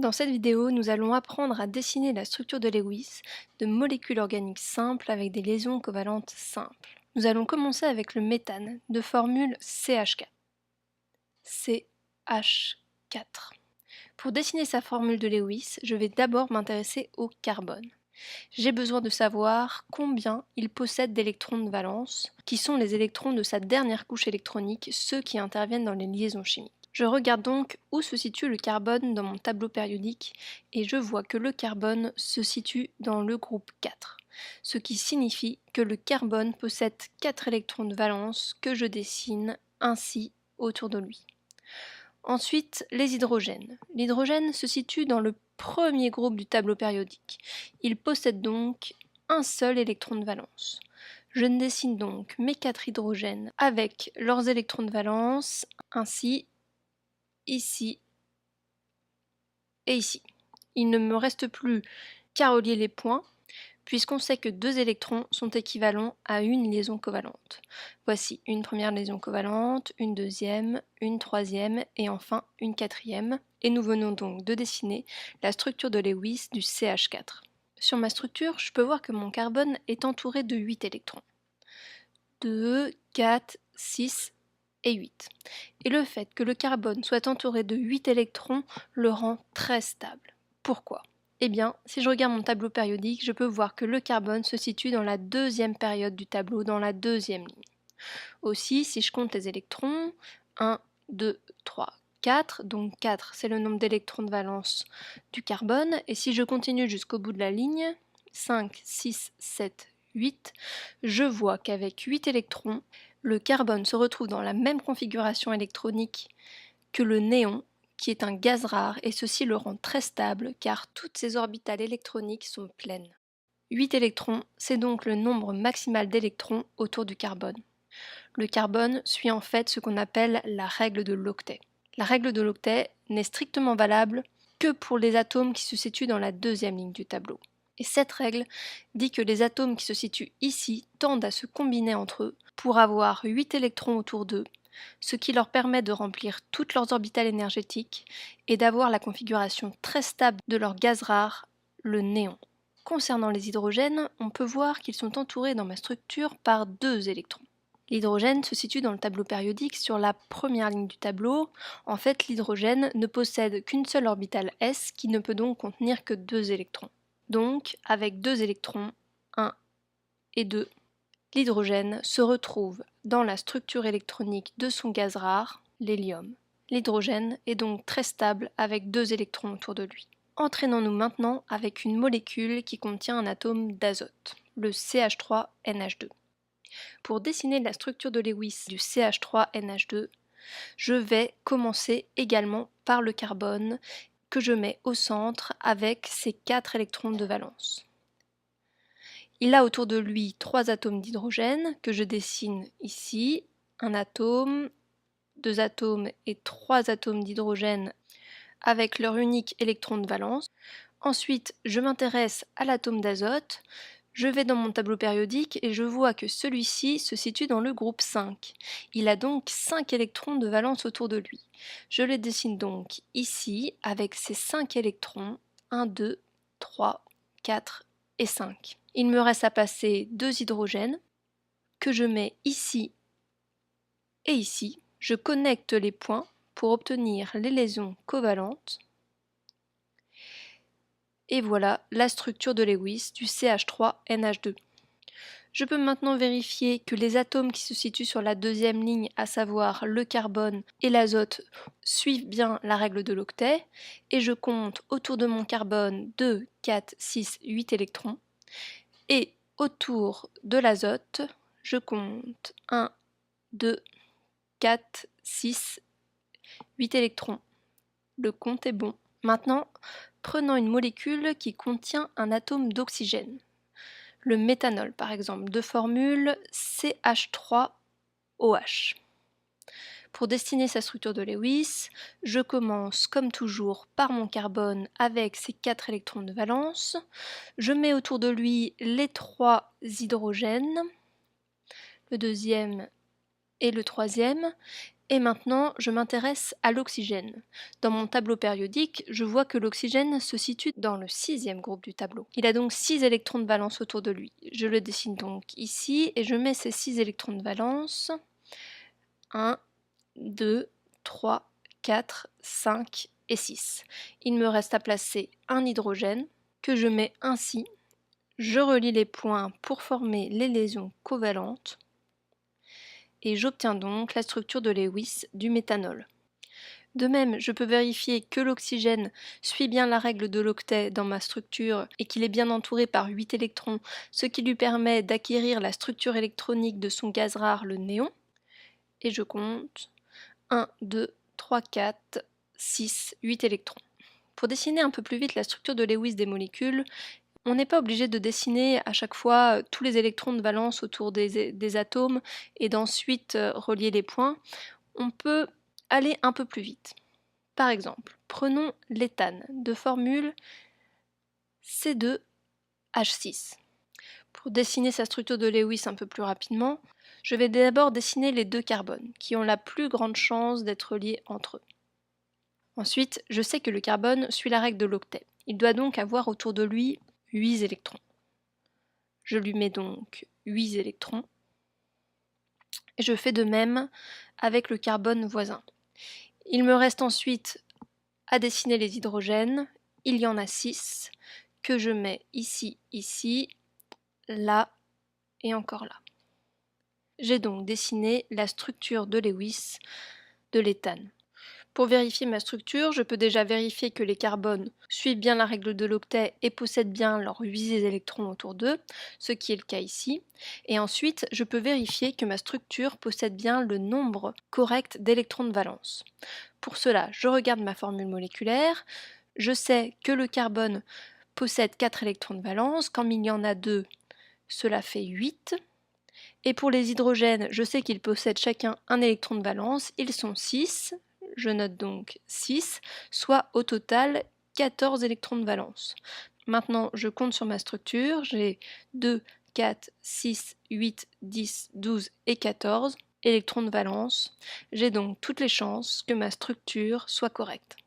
Dans cette vidéo, nous allons apprendre à dessiner la structure de Lewis de molécules organiques simples avec des liaisons covalentes simples. Nous allons commencer avec le méthane de formule CH4. CH4. Pour dessiner sa formule de Lewis, je vais d'abord m'intéresser au carbone. J'ai besoin de savoir combien il possède d'électrons de valence, qui sont les électrons de sa dernière couche électronique, ceux qui interviennent dans les liaisons chimiques. Je regarde donc où se situe le carbone dans mon tableau périodique et je vois que le carbone se situe dans le groupe 4, ce qui signifie que le carbone possède 4 électrons de valence que je dessine ainsi autour de lui. Ensuite, les hydrogènes. L'hydrogène se situe dans le premier groupe du tableau périodique. Il possède donc un seul électron de valence. Je dessine donc mes 4 hydrogènes avec leurs électrons de valence, ainsi, ici et ici. Il ne me reste plus qu'à relier les points, puisqu'on sait que 2 électrons sont équivalents à une liaison covalente. Voici une première liaison covalente, une deuxième, une troisième et enfin une quatrième. Et nous venons donc de dessiner la structure de Lewis du CH4. Sur ma structure, je peux voir que mon carbone est entouré de 8 électrons. 2, 4, 6 et 8. Et le fait que le carbone soit entouré de 8 électrons le rend très stable. Pourquoi ? Eh bien, si je regarde mon tableau périodique, je peux voir que le carbone se situe dans la deuxième période du tableau, dans la deuxième ligne. Aussi, si je compte les électrons, 1, 2, 3, 4, donc 4 c'est le nombre d'électrons de valence du carbone, et si je continue jusqu'au bout de la ligne, 5, 6, 7, 8, je vois qu'avec 8 électrons, le carbone se retrouve dans la même configuration électronique que le néon, qui est un gaz rare, et ceci le rend très stable car toutes ses orbitales électroniques sont pleines. 8 électrons, c'est donc le nombre maximal d'électrons autour du carbone. Le carbone suit en fait ce qu'on appelle la règle de l'octet. La règle de l'octet n'est strictement valable que pour les atomes qui se situent dans la deuxième ligne du tableau. Et cette règle dit que les atomes qui se situent ici tendent à se combiner entre eux pour avoir 8 électrons autour d'eux, ce qui leur permet de remplir toutes leurs orbitales énergétiques et d'avoir la configuration très stable de leur gaz rare, le néon. Concernant les hydrogènes, on peut voir qu'ils sont entourés dans ma structure par 2 électrons. L'hydrogène se situe dans le tableau périodique sur la première ligne du tableau. En fait, l'hydrogène ne possède qu'une seule orbitale s qui ne peut donc contenir que 2 électrons. Donc, avec 2 électrons, 1 et 2, l'hydrogène se retrouve dans la structure électronique de son gaz rare, l'hélium. L'hydrogène est donc très stable avec 2 électrons autour de lui. Entraînons-nous maintenant avec une molécule qui contient un atome d'azote, le CH3NH2. Pour dessiner la structure de Lewis du CH3NH2, je vais commencer également par le carbone que je mets au centre avec ses 4 électrons de valence. Il a autour de lui 3 atomes d'hydrogène que je dessine ici, un atome, 2 atomes et 3 atomes d'hydrogène avec leur unique électron de valence. Ensuite, je m'intéresse à l'atome d'azote. Je vais dans mon tableau périodique et je vois que celui-ci se situe dans le groupe 5. Il a donc 5 électrons de valence autour de lui. Je les dessine donc ici avec ces 5 électrons, 1, 2, 3, 4 et 5. Il me reste à passer 2 hydrogènes que je mets ici et ici. Je connecte les points pour obtenir les liaisons covalentes. Et voilà la structure de Lewis du CH3NH2. Je peux maintenant vérifier que les atomes qui se situent sur la deuxième ligne, à savoir le carbone et l'azote, suivent bien la règle de l'octet, et je compte autour de mon carbone 2, 4, 6, 8 électrons, et autour de l'azote, je compte 1, 2, 4, 6, 8 électrons. Le compte est bon. Maintenant, prenons une molécule qui contient un atome d'oxygène. Le méthanol, par exemple, de formule CH3OH. Pour dessiner sa structure de Lewis, je commence comme toujours par mon carbone avec ses 4 électrons de valence. Je mets autour de lui les 3 hydrogènes, le deuxième et le troisième, Et maintenant, je m'intéresse à l'oxygène. Dans mon tableau périodique, je vois que l'oxygène se situe dans le 6e groupe du tableau. Il a donc 6 électrons de valence autour de lui. Je le dessine donc ici et je mets ces 6 électrons de valence. 1, 2, 3, 4, 5 et 6. Il me reste à placer un hydrogène que je mets ainsi. Je relie les points pour former les liaisons covalentes. Et j'obtiens donc la structure de Lewis du méthanol. De même, je peux vérifier que l'oxygène suit bien la règle de l'octet dans ma structure et qu'il est bien entouré par 8 électrons, ce qui lui permet d'acquérir la structure électronique de son gaz rare, le néon. Et je compte 1, 2, 3, 4, 6, 8 électrons. Pour dessiner un peu plus vite la structure de Lewis des molécules, on n'est pas obligé de dessiner à chaque fois tous les électrons de valence autour des atomes et d'ensuite relier les points. On peut aller un peu plus vite. Par exemple, prenons l'éthane de formule C2H6. Pour dessiner sa structure de Lewis un peu plus rapidement, je vais d'abord dessiner les 2 carbones qui ont la plus grande chance d'être liés entre eux. Ensuite, je sais que le carbone suit la règle de l'octet. Il doit donc avoir autour de lui 8 électrons. Je lui mets donc 8 électrons. Et je fais de même avec le carbone voisin. Il me reste ensuite à dessiner les hydrogènes. Il y en a 6 que je mets ici, ici, là et encore là. J'ai donc dessiné la structure de Lewis de l'éthane. Pour vérifier ma structure, je peux déjà vérifier que les carbones suivent bien la règle de l'octet et possèdent bien leurs 8 électrons autour d'eux, ce qui est le cas ici. Et ensuite, je peux vérifier que ma structure possède bien le nombre correct d'électrons de valence. Pour cela, je regarde ma formule moléculaire. Je sais que le carbone possède 4 électrons de valence. Comme il y en a 2, cela fait 8. Et pour les hydrogènes, je sais qu'ils possèdent chacun un électron de valence. Ils sont 6. Je note donc 6, soit au total 14 électrons de valence. Maintenant, je compte sur ma structure. J'ai 2, 4, 6, 8, 10, 12 et 14 électrons de valence. J'ai donc toutes les chances que ma structure soit correcte.